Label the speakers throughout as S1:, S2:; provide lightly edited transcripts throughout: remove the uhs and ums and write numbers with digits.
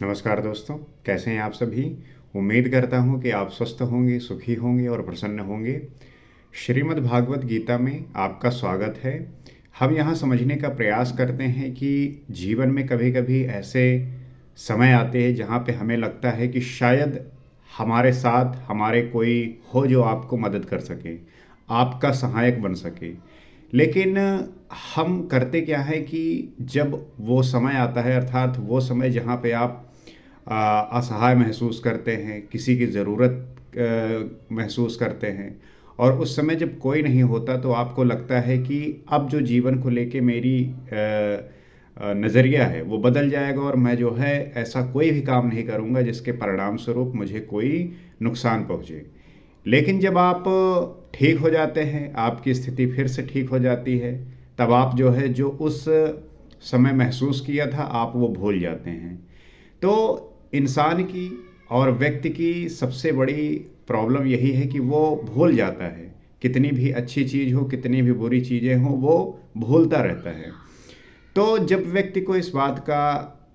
S1: नमस्कार दोस्तों, कैसे हैं आप सभी। उम्मीद करता हूं कि आप स्वस्थ होंगे, सुखी होंगे और प्रसन्न होंगे। श्रीमद् भागवत गीता में आपका स्वागत है। हम यहाँ समझने का प्रयास करते हैं कि जीवन में कभी-कभी ऐसे समय आते हैं जहाँ पे हमें लगता है कि शायद हमारे साथ हमारे कोई हो जो आपको मदद कर सके, आपका सहायक बन सके। लेकिन हम करते क्या है कि जब वो समय आता है, अर्थात वो समय जहाँ पे आप असहाय महसूस करते हैं, किसी की ज़रूरत महसूस करते हैं, और उस समय जब कोई नहीं होता तो आपको लगता है कि अब जो जीवन को लेके मेरी नज़रिया है वो बदल जाएगा और मैं जो है ऐसा कोई भी काम नहीं करूँगा जिसके परिणाम स्वरूप मुझे कोई नुकसान पहुँचे। लेकिन जब आप ठीक हो जाते हैं, आपकी स्थिति फिर से ठीक हो जाती है, तब आप जो है जो उस समय महसूस किया था आप वो भूल जाते हैं। तो इंसान की और व्यक्ति की सबसे बड़ी प्रॉब्लम यही है कि वो भूल जाता है। कितनी भी अच्छी चीज़ हो, कितनी भी बुरी चीज़ें हों, वो भूलता रहता है। तो जब व्यक्ति को इस बात का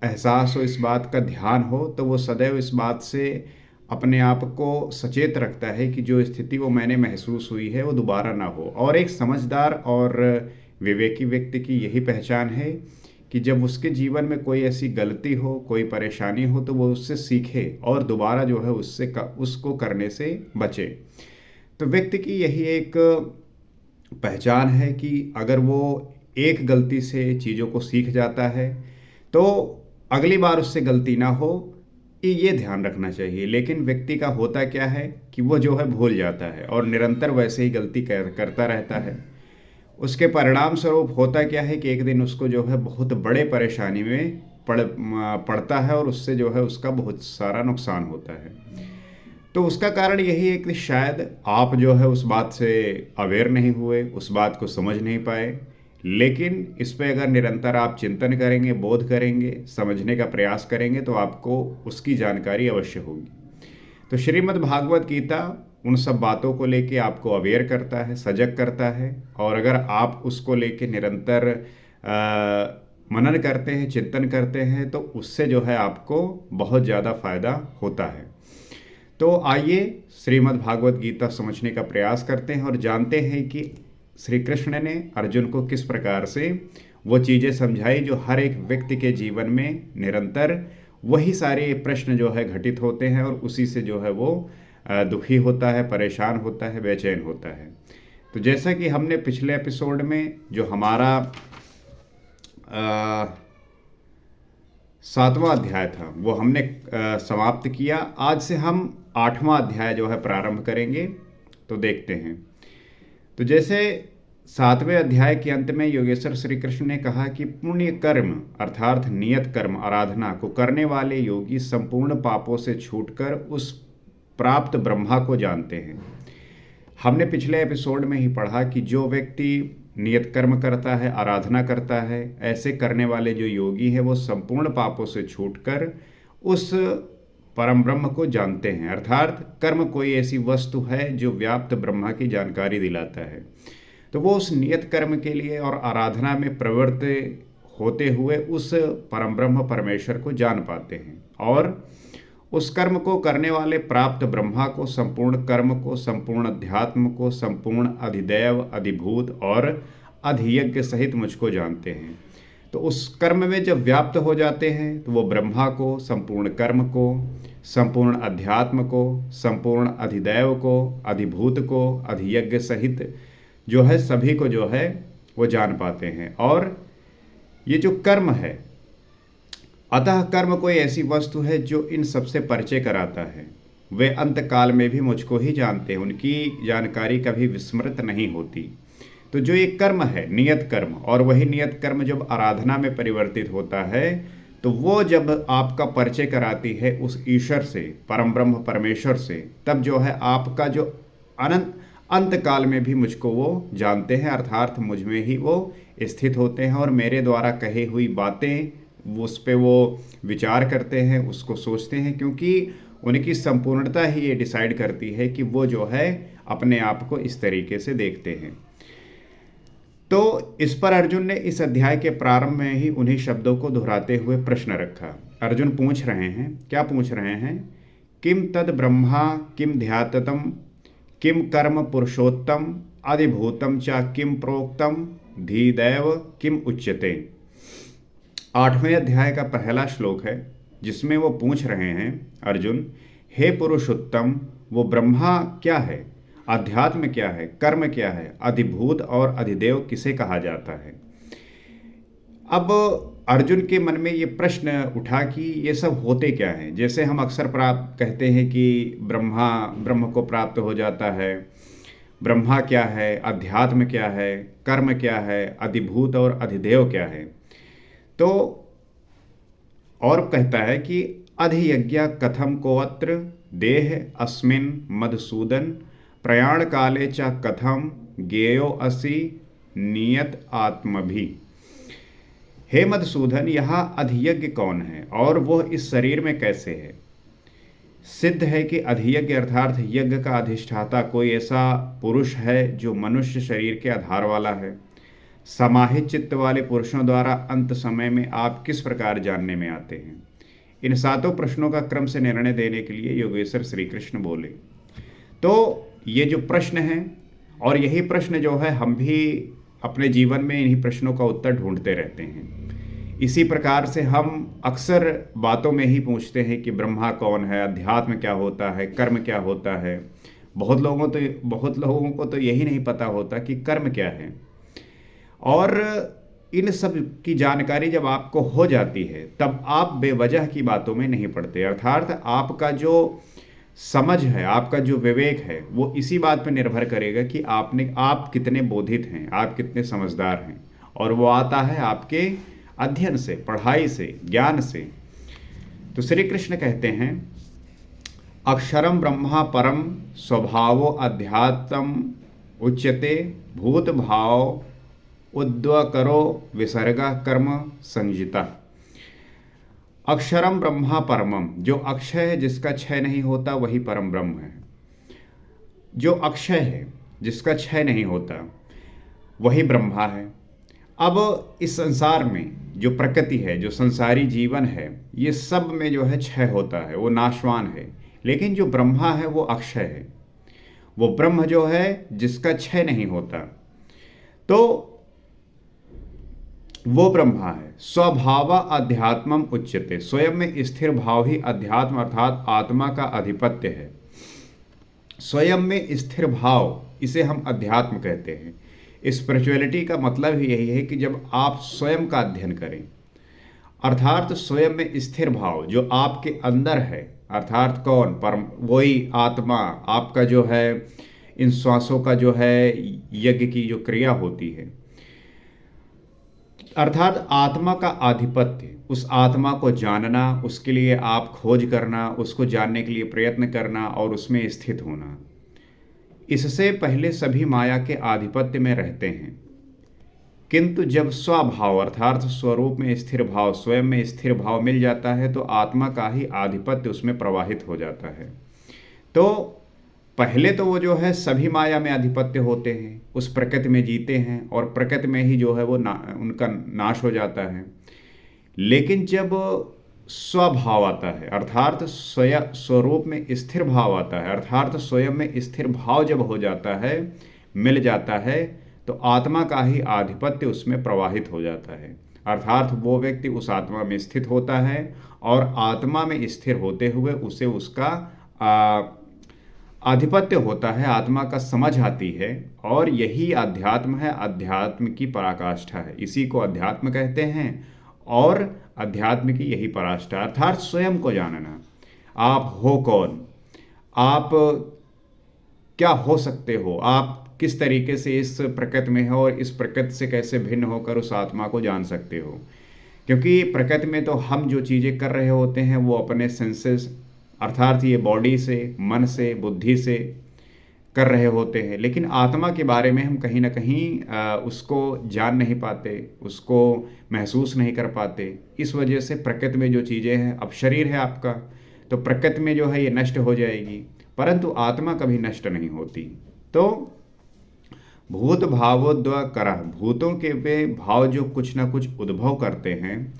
S1: एहसास हो, इस बात का ध्यान हो, तो वो सदैव इस बात से अपने आप को सचेत रखता है कि जो स्थिति वो मैंने महसूस हुई है वो दोबारा ना हो। और एक समझदार और विवेकी व्यक्ति की यही पहचान है कि जब उसके जीवन में कोई ऐसी गलती हो, कोई परेशानी हो, तो वो उससे सीखे और दोबारा जो है उसको करने से बचे। तो व्यक्ति की यही एक पहचान है कि अगर वो एक गलती से चीज़ों को सीख जाता है तो अगली बार उससे गलती ना हो, ये ध्यान रखना चाहिए। लेकिन व्यक्ति का होता क्या है कि वो जो है भूल जाता है और निरंतर वैसे ही गलती करता रहता है। उसके परिणाम स्वरूप होता क्या है कि एक दिन उसको जो है बहुत बड़े परेशानी में पड़ता है और उससे जो है उसका बहुत सारा नुकसान होता है। तो उसका कारण यही है कि शायद आप जो है उस बात से अवेयर नहीं हुए, उस बात को समझ नहीं पाए। लेकिन इस पे अगर निरंतर आप चिंतन करेंगे, बोध करेंगे, समझने का प्रयास करेंगे तो आपको उसकी जानकारी अवश्य होगी। तो श्रीमद् भागवत गीता उन सब बातों को लेके आपको अवेयर करता है, सजग करता है। और अगर आप उसको लेके निरंतर मनन करते हैं, चिंतन करते हैं, तो उससे जो है आपको बहुत ज़्यादा फायदा होता है। तो आइए श्रीमद् भागवत गीता समझने का प्रयास करते हैं और जानते हैं कि श्री कृष्ण ने अर्जुन को किस प्रकार से वो चीज़ें समझाई जो हर एक व्यक्ति के जीवन में निरंतर वही सारे प्रश्न जो है घटित होते हैं और उसी से जो है वो दुखी होता है, परेशान होता है, बेचैन होता है। तो जैसा कि हमने पिछले एपिसोड में जो हमारा 7वां अध्याय था वो हमने समाप्त किया। आज से हम 8वां अध्याय जो है प्रारंभ करेंगे। तो देखते हैं। तो जैसे 7वें अध्याय के अंत में योगेश्वर श्री कृष्ण ने कहा कि पुण्य कर्म अर्थात नियत कर्म आराधना को करने वाले योगी संपूर्ण पापों से छूटकर उस प्राप्त ब्रह्मा को जानते हैं। हमने पिछले एपिसोड में ही पढ़ा कि जो व्यक्ति नियत कर्म करता है, आराधना करता है, ऐसे करने वाले जो योगी है वो संपूर्ण पापों से छूटकर उस परम ब्रह्म को जानते हैं। अर्थात कर्म कोई ऐसी वस्तु है जो व्याप्त ब्रह्मा की जानकारी दिलाता है। तो वो उस नियत कर्म के लिए और आराधना में प्रवृत्त होते हुए उस परम ब्रह्म परमेश्वर को जान पाते हैं और उस कर्म को करने वाले प्राप्त ब्रह्मा को, संपूर्ण कर्म को, संपूर्ण अध्यात्म को, संपूर्ण अधिदैव, अधिभूत और अधियज्ञ सहित मुझको जानते हैं। तो उस कर्म में जब व्याप्त हो जाते हैं तो वो ब्रह्मा को, संपूर्ण कर्म को, संपूर्ण अध्यात्म को, संपूर्ण अधिदैव को, अधिभूत को, अधियज्ञ सहित जो है सभी को जो है वो जान पाते हैं। और ये जो कर्म है, अतः कर्म कोई ऐसी वस्तु है जो इन सबसे परिचय कराता है। वे अंत काल में भी मुझको ही जानते हैं, उनकी जानकारी कभी विस्मृत नहीं होती। तो जो ये कर्म है, नियत कर्म, और वही नियत कर्म जब आराधना में परिवर्तित होता है तो वो जब आपका परिचय कराती है उस ईश्वर से, परम ब्रह्म परमेश्वर से, तब जो है आपका जो अनंत अंत काल में भी मुझको वो जानते हैं, अर्थात मुझ में ही वो स्थित होते हैं और मेरे द्वारा कही हुई बातें उस पे वो विचार करते हैं, उसको सोचते हैं, क्योंकि उनकी संपूर्णता ही ये डिसाइड करती है कि वो जो है अपने आप को इस तरीके से देखते हैं। तो इस पर अर्जुन ने इस अध्याय के प्रारंभ में ही उन्हीं शब्दों को दोहराते हुए प्रश्न रखा अर्जुन पूछ रहे हैं, क्या पूछ रहे हैं? किम तद ब्रह्मा किम ध्याततम किम कर्म पुरुषोत्तम अधिभूतम च किम प्रोक्तम धीदैव किम उच्यते। 8वें अध्याय का पहला श्लोक है, जिसमें वो पूछ रहे हैं अर्जुन, हे पुरुषोत्तम, वो ब्रह्मा क्या है, अध्यात्म क्या है, कर्म क्या है, अधिभूत और अधिदेव किसे कहा जाता है। अब अर्जुन के मन में ये प्रश्न उठा कि ये सब होते क्या हैं। जैसे हम अक्सर प्राप्त कहते हैं कि ब्रह्म को प्राप्त हो जाता है। ब्रह्मा क्या है, अध्यात्म क्या है, कर्म क्या है, अधिभूत और अधिदेव क्या है। तो और कहता है कि अधियज्ञ कथम कोअत्र देह अस्मिन् मधुसूदन प्रयाण काले च कथम ज्ञेयो असि नियत आत्मभि। हे मधुसूदन, यहाँ अधियज्ञ कौन है और वो इस शरीर में कैसे है। सिद्ध है कि अधियज्ञ अर्थात यज्ञ का अधिष्ठाता कोई ऐसा पुरुष है जो मनुष्य शरीर के आधार वाला है। समाहित चित्त वाले पुरुषों द्वारा अंत समय में आप किस प्रकार जानने में आते हैं। इन 7 प्रश्नों का क्रम से निर्णय देने के लिए योगेश्वर श्री कृष्ण बोले। तो ये जो प्रश्न हैं, और यही प्रश्न जो है हम भी अपने जीवन में इन्हीं प्रश्नों का उत्तर ढूंढते रहते हैं। इसी प्रकार से हम अक्सर बातों में ही पूछते हैं कि ब्रह्मा कौन है, अध्यात्म क्या होता है, कर्म क्या होता है। बहुत लोगों को तो यही नहीं पता होता कि कर्म क्या है। और इन सब की जानकारी जब आपको हो जाती है तब आप बेवजह की बातों में नहीं पड़ते। अर्थात आपका जो समझ है, आपका जो विवेक है, वो इसी बात पर निर्भर करेगा कि आप कितने बोधित हैं, आप कितने समझदार हैं। और वो आता है आपके अध्ययन से, पढ़ाई से, ज्ञान से। तो श्री कृष्ण कहते हैं, अक्षरम ब्रह्मा परम स्वभावो अध्यात्म उच्यते भूत भाव उद्वकरो विसर्ग कर्म संजिता। अक्षरम ब्रह्मा परमम, जो अक्षय है, जिसका क्षय नहीं होता, वही परम ब्रह्म है। जो अक्षय है, जिसका क्षय नहीं होता, वही ब्रह्मा है। अब इस संसार में जो प्रकृति है, जो संसारी जीवन है, ये सब में जो है क्षय होता है, वो नाशवान है। लेकिन जो ब्रह्मा है वो अक्षय है। वो ब्रह्म जो है जिसका क्षय नहीं होता, तो वो ब्रह्मा है। स्वभाव अध्यात्मम उच्यते, स्वयं में स्थिर भाव ही अध्यात्म अर्थात आत्मा का अधिपत्य है। स्वयं में स्थिर भाव, इसे हम अध्यात्म कहते हैं। स्पिरिचुअलिटी का मतलब ही यही है कि जब आप स्वयं का अध्ययन करें, अर्थात स्वयं में स्थिर भाव जो आपके अंदर है, अर्थात कौन, परम, वही आत्मा आपका जो है, इन श्वासों का जो है यज्ञ की जो क्रिया होती है, अर्थात आत्मा का आधिपत्य। उस आत्मा को जानना, उसके लिए आप खोज करना, उसको जानने के लिए प्रयत्न करना और उसमें स्थित होना। इससे पहले सभी माया के आधिपत्य में रहते हैं। किंतु जब स्वभाव अर्थात स्वरूप में स्थिर भाव, स्वयं में स्थिर भाव मिल जाता है, तो आत्मा का ही आधिपत्य उसमें प्रवाहित हो जाता है। तो पहले तो वो जो है सभी माया में आधिपत्य होते हैं, उस प्रकृति में जीते हैं और प्रकृति में ही जो है वो उनका नाश हो जाता है। लेकिन जब स्वभाव आता है, अर्थात स्वरूप में स्थिर भाव आता है, अर्थात स्वयं में स्थिर भाव जब हो जाता है, मिल जाता है, तो आत्मा का ही आधिपत्य उसमें प्रवाहित हो जाता है। अर्थात वो व्यक्ति उस आत्मा में स्थित होता है और आत्मा में स्थिर होते हुए उसे उसका आधिपत्य होता है, आत्मा का समझ आती है। और यही अध्यात्म है, अध्यात्म की पराकाष्ठा है। इसी को अध्यात्म कहते हैं। और अध्यात्म की यही पराकाष्ठा, अर्थात स्वयं को जानना। आप हो कौन, आप क्या हो सकते हो, आप किस तरीके से इस प्रकृति में हो और इस प्रकृति से कैसे भिन्न होकर उस आत्मा को जान सकते हो। क्योंकि प्रकृति में तो हम जो चीज़ें कर रहे होते हैं वो अपने सेंसेस, अर्थात ये बॉडी से, मन से, बुद्धि से कर रहे होते हैं। लेकिन आत्मा के बारे में हम कहीं ना कहीं उसको जान नहीं पाते, उसको महसूस नहीं कर पाते। इस वजह से प्रकृति में जो चीज़ें हैं, अब शरीर है आपका, तो प्रकृति में जो है ये नष्ट हो जाएगी, परंतु आत्मा कभी नष्ट नहीं होती। तो भूत भावोद्व कर, भूतों के वे भाव जो कुछ ना कुछ उद्भव करते हैं,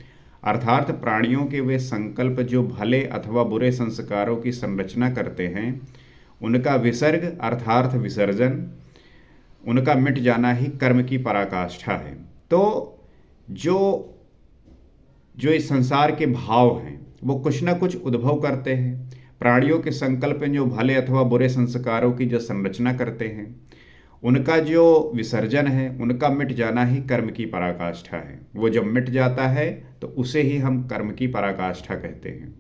S1: अर्थात प्राणियों के वे संकल्प जो भले अथवा बुरे संस्कारों की संरचना करते हैं, उनका विसर्ग अर्थात विसर्जन, उनका मिट जाना ही कर्म की पराकाष्ठा है। तो जो जो इस संसार के भाव हैं वो कुछ ना कुछ उद्भव करते हैं। प्राणियों के संकल्प में जो भले अथवा बुरे संस्कारों की जो संरचना करते हैं, उनका जो विसर्जन है, उनका मिट जाना ही कर्म की पराकाष्ठा है। वो जब मिट जाता है तो उसे ही हम कर्म की पराकाष्ठा कहते हैं।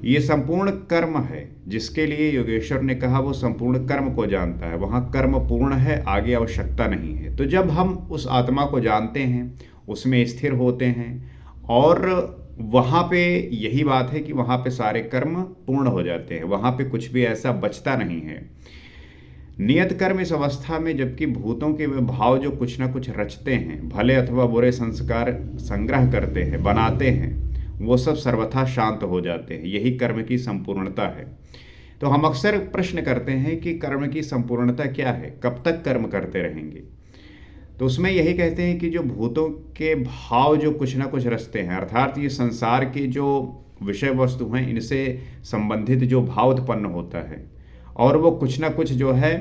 S1: ये संपूर्ण कर्म है जिसके लिए योगेश्वर ने कहा वो संपूर्ण कर्म को जानता है। वहाँ कर्म पूर्ण है, आगे आवश्यकता नहीं है। तो जब हम उस आत्मा को जानते हैं, उसमें स्थिर होते हैं, और वहाँ पे यही बात है कि वहाँ पे सारे कर्म पूर्ण हो जाते हैं, वहाँ पे कुछ भी ऐसा बचता नहीं है। नियत कर्म इस अवस्था में, जबकि भूतों के वे भाव जो कुछ ना कुछ रचते हैं, भले अथवा बुरे संस्कार संग्रह करते हैं, बनाते हैं, वो सब सर्वथा शांत हो जाते हैं। यही कर्म की संपूर्णता है। तो हम अक्सर प्रश्न करते हैं कि कर्म की संपूर्णता क्या है, कब तक कर्म करते रहेंगे। तो उसमें यही कहते हैं कि जो भूतों के भाव जो कुछ ना कुछ रचते हैं, अर्थात ये संसार की जो विषय वस्तु हैं, इनसे संबंधित जो भाव उत्पन्न होता है, और वो कुछ ना कुछ जो है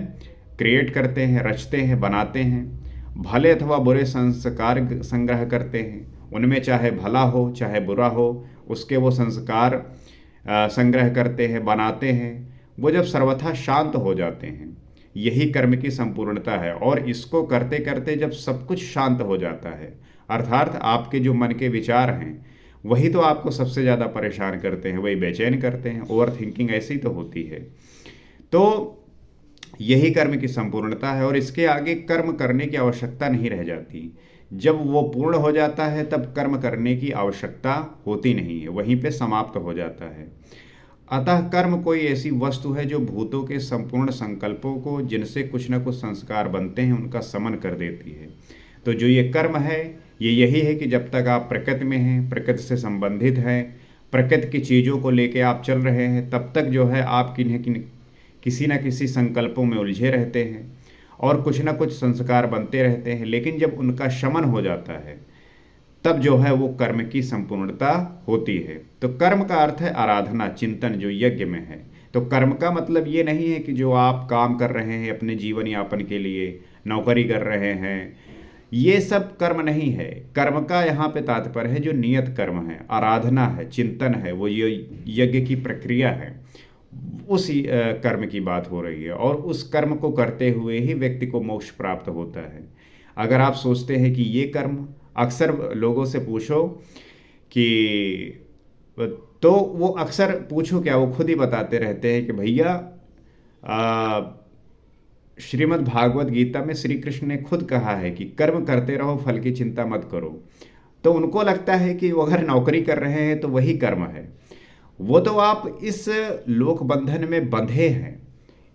S1: क्रिएट करते हैं, रचते हैं, बनाते हैं, भले अथवा बुरे संस्कार संग्रह करते हैं। उनमें चाहे भला हो चाहे बुरा हो, उसके वो संस्कार संग्रह करते हैं, बनाते हैं। वो जब सर्वथा शांत हो जाते हैं, यही कर्म की संपूर्णता है। और इसको करते करते जब सब कुछ शांत हो जाता है, अर्थात आपके जो मन के विचार हैं वही तो आपको सबसे ज़्यादा परेशान करते हैं, वही बेचैन करते हैं। ओवर थिंकिंग ऐसी तो होती है। तो यही कर्म की संपूर्णता है, और इसके आगे कर्म करने की आवश्यकता नहीं रह जाती। जब वो पूर्ण हो जाता है तब कर्म करने की आवश्यकता होती नहीं है, वहीं पे समाप्त हो जाता है। अतः कर्म कोई ऐसी वस्तु है जो भूतों के संपूर्ण संकल्पों को, जिनसे कुछ न कुछ संस्कार बनते हैं, उनका समन कर देती है। तो जो ये कर्म है, ये यही है कि जब तक आप प्रकृति में हैं, प्रकृति से संबंधित हैं, प्रकृति की चीज़ों को लेके आप चल रहे हैं, तब तक जो है आप किसी न किसी संकल्पों में उलझे रहते हैं और कुछ न कुछ संस्कार बनते रहते हैं। लेकिन जब उनका शमन हो जाता है, तब जो है वो कर्म की संपूर्णता होती है। तो कर्म का अर्थ है आराधना, चिंतन, जो यज्ञ में है। तो कर्म का मतलब ये नहीं है कि जो आप काम कर रहे हैं अपने जीवन यापन के लिए, नौकरी कर रहे हैं, ये सब कर्म नहीं है। कर्म का यहाँ पे तात्पर्य है जो नियत कर्म है, आराधना है, चिंतन है, वो ये यज्ञ की प्रक्रिया है, उस कर्म की बात हो रही है। और उस कर्म को करते हुए ही व्यक्ति को मोक्ष प्राप्त होता है। अगर आप सोचते हैं कि ये कर्म, अक्सर लोगों से पूछो कि, तो वो अक्सर पूछो क्या, वो खुद ही बताते रहते हैं कि भैया श्रीमद् भागवत गीता में श्री कृष्ण ने खुद कहा है कि कर्म करते रहो, फल की चिंता मत करो। तो उनको लगता है कि वो अगर नौकरी कर रहे हैं तो वही कर्म है। वो तो आप इस लोक बंधन में बंधे हैं,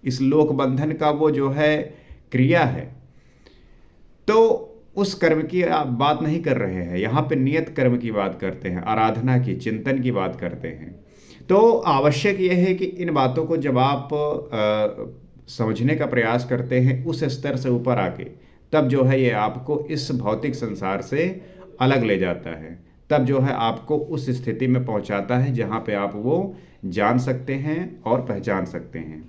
S1: इस लोक बंधन का वो जो है क्रिया है, तो उस कर्म की आप बात नहीं कर रहे हैं। यहाँ पे नियत कर्म की बात करते हैं, आराधना की, चिंतन की बात करते हैं। तो आवश्यक यह है कि इन बातों को जब आप समझने का प्रयास करते हैं उस स्तर से ऊपर आके, तब जो है ये आपको इस भौतिक संसार से अलग ले जाता है। तब जो है आपको उस स्थिति में पहुंचाता है जहाँ पे आप वो जान सकते हैं और पहचान सकते हैं।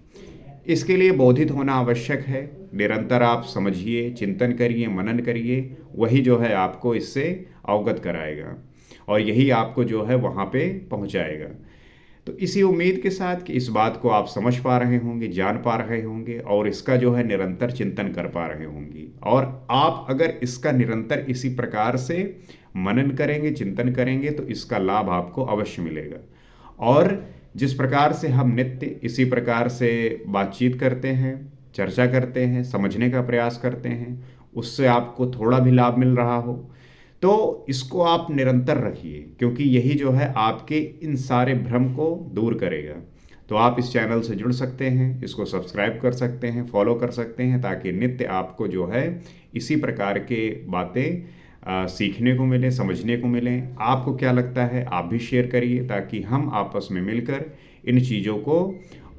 S1: इसके लिए बोधित होना आवश्यक है। निरंतर आप समझिए, चिंतन करिए, मनन करिए, वही जो है आपको इससे अवगत कराएगा और यही आपको जो है वहाँ पे पहुँचाएगा। तो इसी उम्मीद के साथ कि इस बात को आप समझ पा रहे होंगे, जान पा रहे होंगे और इसका जो है निरंतर चिंतन कर पा रहे होंगे। और आप अगर इसका निरंतर इसी प्रकार से मनन करेंगे, चिंतन करेंगे, तो इसका लाभ आपको अवश्य मिलेगा। और जिस प्रकार से हम नित्य इसी प्रकार से बातचीत करते हैं, चर्चा करते हैं, समझने का प्रयास करते हैं, उससे आपको थोड़ा भी लाभ मिल रहा हो तो इसको आप निरंतर रखिए, क्योंकि यही जो है आपके इन सारे भ्रम को दूर करेगा। तो आप इस चैनल से जुड़ सकते हैं, इसको सब्सक्राइब कर सकते हैं, फॉलो कर सकते हैं, ताकि नित्य आपको जो है इसी प्रकार के बातें सीखने को मिले, समझने को मिलें। आपको क्या लगता है आप भी शेयर करिए, ताकि हम आपस में मिलकर इन चीज़ों को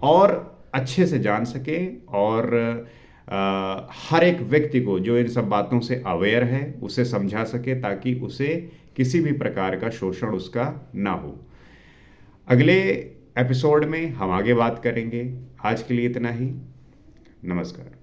S1: और अच्छे से जान सकें और हर एक व्यक्ति को जो इन सब बातों से अवेयर है उसे समझा सके, ताकि उसे किसी भी प्रकार का शोषण उसका ना हो। अगले एपिसोड में हम आगे बात करेंगे। आज के लिए इतना ही। नमस्कार।